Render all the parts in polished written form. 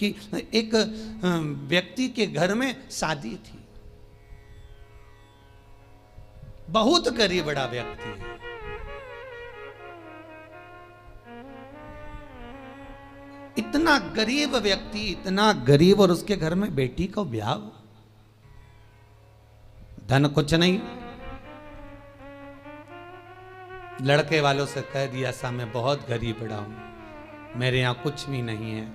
कि एक व्यक्ति के घर में शादी थी, बहुत गरीब बड़ा व्यक्ति है, इतना गरीब व्यक्ति, इतना गरीब, और उसके घर में बेटी का ब्याह, धन कुछ नहीं, लड़के वालों से कह दिया सा मैं बहुत गरीब बड़ा हूं, मेरे यहां कुछ भी नहीं है,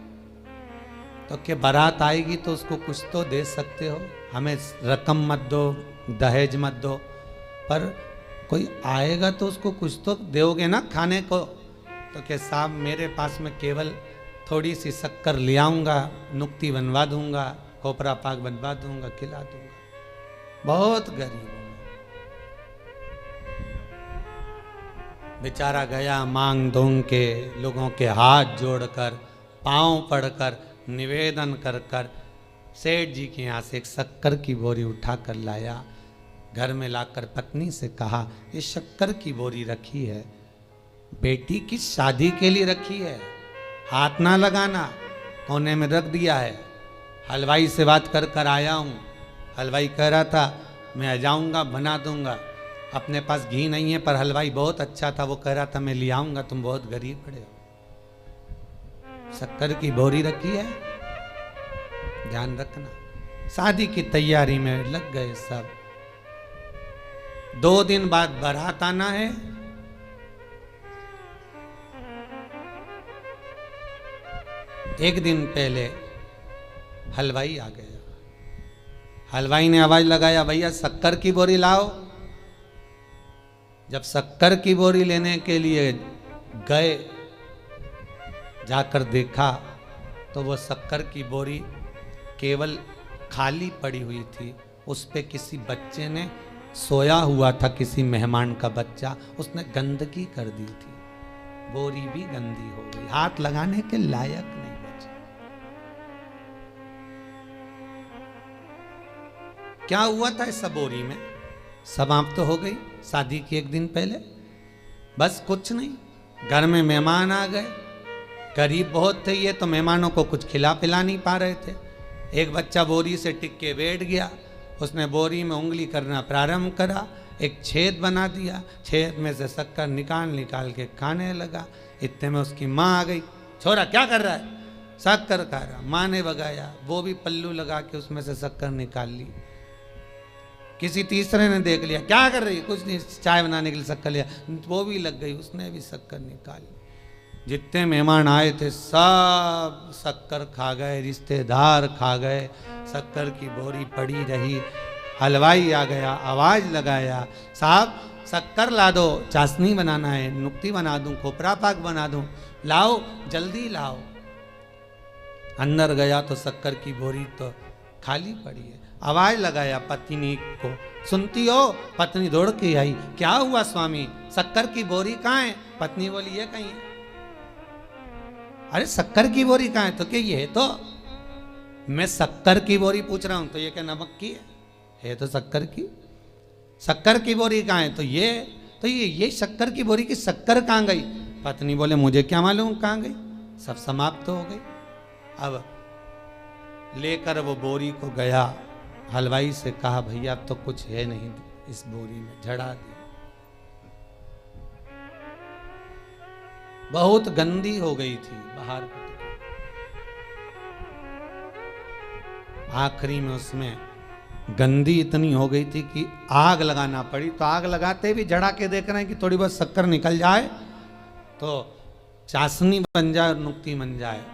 तो क्या बारात आएगी तो उसको कुछ तो दे सकते हो, हमें रकम मत दो, दहेज मत दो, पर कोई आएगा तो उसको कुछ तो दोगे ना खाने को। तो क्या साहब मेरे पास में केवल थोड़ी सी शक्कर ले आऊंगा, नुक्ती बनवा दूंगा, खोपरा पाक बनवा दूंगा, खिला दूंगा, बहुत गरीब हूं। बेचारा गया मांग धोंग के, लोगों के हाथ जोड़कर, पांव पड़कर, निवेदन कर कर सेठ जी के यहाँ से एक शक्कर की बोरी उठा कर लाया। घर में लाकर पत्नी से कहा ये शक्कर की बोरी रखी है, बेटी की शादी के लिए रखी है, हाथ ना लगाना, कोने में रख दिया है। हलवाई से बात कर कर आया हूँ, हलवाई कह रहा था मैं आ जाऊँगा बना दूंगा, अपने पास घी नहीं है, पर हलवाई बहुत अच्छा था, वो कह रहा था मैं ले आऊँगा, तुम बहुत गरीब पड़े हो। शक्कर की बोरी रखी है, ध्यान रखना। शादी की तैयारी में लग गए सब। 2 दिन बाद बारात आना है, एक दिन पहले हलवाई आ गया। हलवाई ने आवाज लगाया भैया शक्कर की बोरी लाओ। जब शक्कर की बोरी लेने के लिए गए, जाकर देखा तो वो शक्कर की बोरी केवल खाली पड़ी हुई थी, उस पे किसी बच्चे ने सोया हुआ था, किसी मेहमान का बच्चा, उसने गंदगी कर दी थी, बोरी भी गंदी हो गई, हाथ लगाने के लायक नहीं बची। क्या हुआ था इस बोरी में? समाप्त तो हो गई शादी की एक दिन पहले। बस कुछ नहीं, घर में मेहमान आ गए, गरीब बहुत थे ये, तो मेहमानों को कुछ खिला पिला नहीं पा रहे थे। एक बच्चा बोरी से टिक के बैठ गया, उसने बोरी में उंगली करना प्रारंभ करा, एक छेद बना दिया, छेद में से शक्कर निकाल निकाल के खाने लगा। इतने में उसकी माँ आ गई, छोरा क्या कर रहा है? शक्कर खा रहा। माँ ने भगाया, वो भी पल्लू लगा के उसमें से शक्कर निकाल ली। किसी तीसरे ने देख लिया, क्या कर रही? कुछ नहीं, चाय बनाने के लिए शक्कर लिया, वो भी लग गई, उसने भी शक्कर निकाली। जितने मेहमान आए थे सब शक्कर खा गए, रिश्तेदार खा गए, शक्कर की बोरी पड़ी रही। हलवाई आ गया, आवाज लगाया, साहब शक्कर ला दो, चाशनी बनाना है, नुक्ती बना दूं, खोपरा पाक बना दूं, लाओ जल्दी लाओ। अंदर गया तो शक्कर की बोरी तो खाली पड़ी है। आवाज लगाया पत्नी को, सुनती हो? पत्नी दौड़ के आई, क्या हुआ स्वामी, शक्कर की बोरी कहाँ है? पत्नी बोली ये कहीं है। अरे शक्कर की बोरी कहाँ है? तो क्या ये है? तो मैं शक्कर की बोरी पूछ रहा हूं, तो ये क्या नमक की है तो शक्कर की। शक्कर की बोरी कहाँ है? तो ये शक्कर की बोरी की शक्कर कहाँ गई? पत्नी बोले मुझे क्या मालूम कहाँ गई, सब समाप्त हो गई। अब लेकर वो बोरी को गया, हलवाई से कहा भैया अब तो कुछ है नहीं इस बोरी में, झड़ा दी, बहुत गंदी हो गई थी, बाहर। आखिरी में उसमें गंदी इतनी हो गई थी कि आग लगाना पड़ी। तो आग लगाते भी झड़ा के देख रहे हैं कि थोड़ी बहुत शक्कर निकल जाए तो चाशनी बन जाए और नुक्ती बन जाए,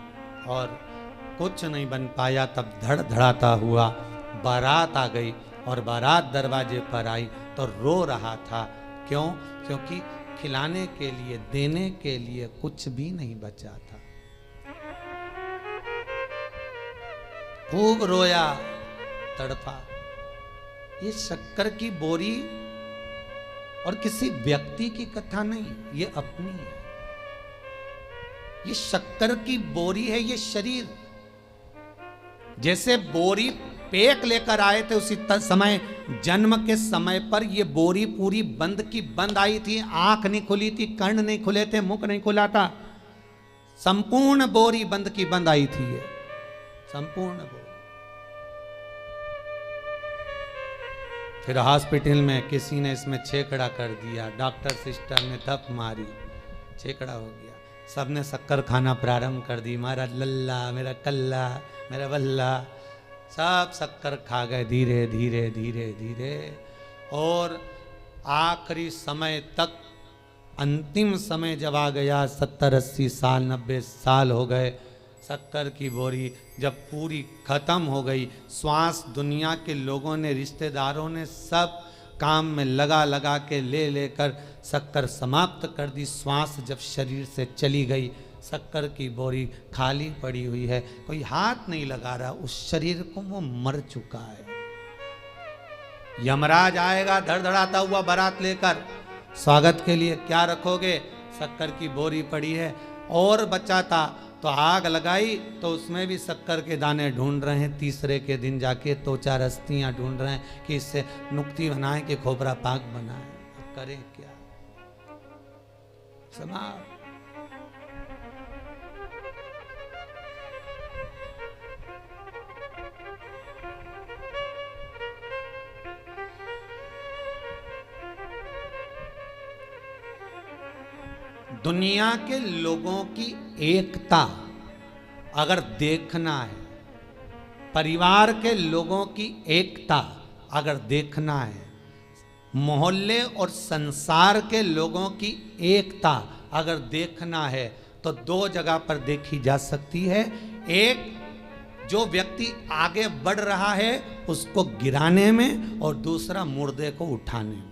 और कुछ नहीं बन पाया। तब धड़ धड़ाता हुआ बारात आ गई, और बारात दरवाजे पर आई तो रो रहा था। क्यों? क्योंकि खिलाने के लिए, देने के लिए कुछ भी नहीं बचा था। खूब रोया, तड़पा। ये शक्कर की बोरी और किसी व्यक्ति की कथा नहीं, ये अपनी है। ये शक्कर की बोरी है, ये शरीर। जैसे बोरी पेक लेकर आए थे उसी समय, जन्म के समय पर ये बोरी पूरी बंद की बंद आई थी, आंख नहीं खुली थी, कर्ण नहीं खुले थे, मुख नहीं खुला था, संपूर्ण बोरी बंद की बंद आई थी ये। संपूर्ण बोरी। फिर हॉस्पिटल में किसी ने इसमें छेकड़ा कर दिया, डॉक्टर सिस्टर ने धप मारी, छेकड़ा हो गया। सबने शक्कर खाना प्रारंभ कर दी, मेरा लल्ला, मेरा कल्ला, मेरा बल्ला, सब शक्कर खा गए धीरे धीरे धीरे धीरे। और आखिरी समय तक, अंतिम समय जब आ गया, 70-80 साल 90 साल हो गए, शक्कर की बोरी जब पूरी खत्म हो गई, श्वास दुनिया के लोगों ने, रिश्तेदारों ने सब काम में लगा लगा के ले लेकर शक्कर समाप्त कर दी। श्वास जब शरीर से चली गई, शक्कर की बोरी खाली पड़ी हुई है, कोई हाथ नहीं लगा रहा उस शरीर को, वो मर चुका है। यमराज आएगा धड़धड़ाता हुआ बारात लेकर, स्वागत के लिए क्या रखोगे? शक्कर की बोरी पड़ी है। और बचा था तो आग लगाई तो उसमें भी शक्कर के दाने ढूंढ रहे हैं। तीसरे के दिन जाके तो 4 अस्थियां ढूंढ रहे हैं कि इससे नुक्ति बनाएं कि खोपरा पाक बनाएं। करें क्या? समाप्त। दुनिया के लोगों की एकता अगर देखना है, परिवार के लोगों की एकता अगर देखना है, मोहल्ले और संसार के लोगों की एकता अगर देखना है, तो 2 जगह पर देखी जा सकती है। एक, जो व्यक्ति आगे बढ़ रहा है उसको गिराने में, और दूसरा मुर्दे को उठाने में।